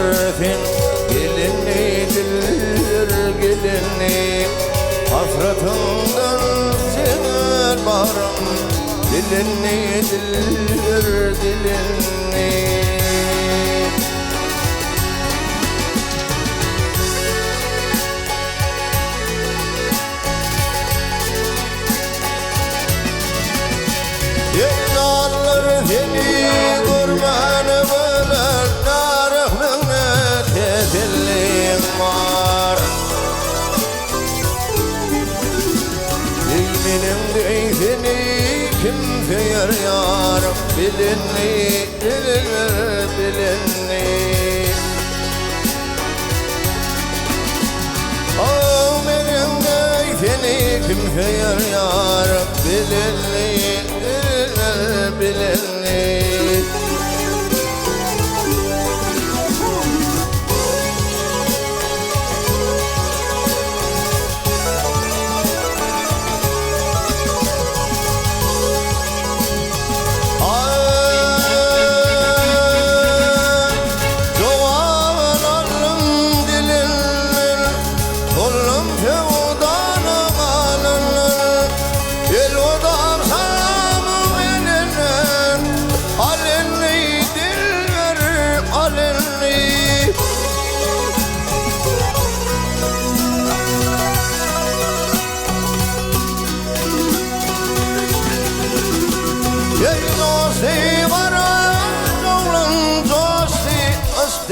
versin gelinli gelinli hasretinden sever barım dilinli dilinli Yıllardır seni görmeni bilen tarihimde tesellim var Dilmenin seni kimse yar bilinli bilinli Oh benim de seni kimse yar bilinli bilinli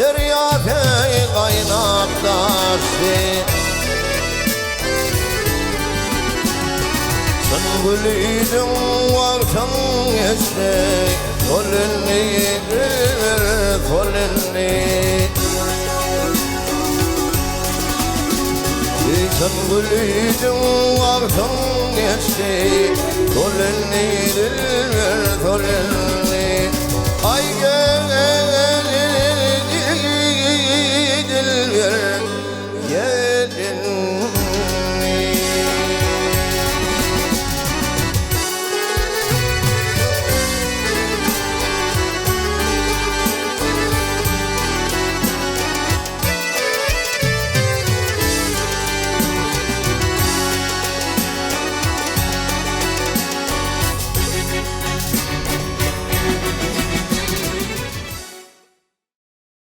Derya kaynaktaşı Sen gülüydün vaktin geçti Kolunni kolunni Sen gülüydün vaktin geçti Kolunni kolunni Ay gel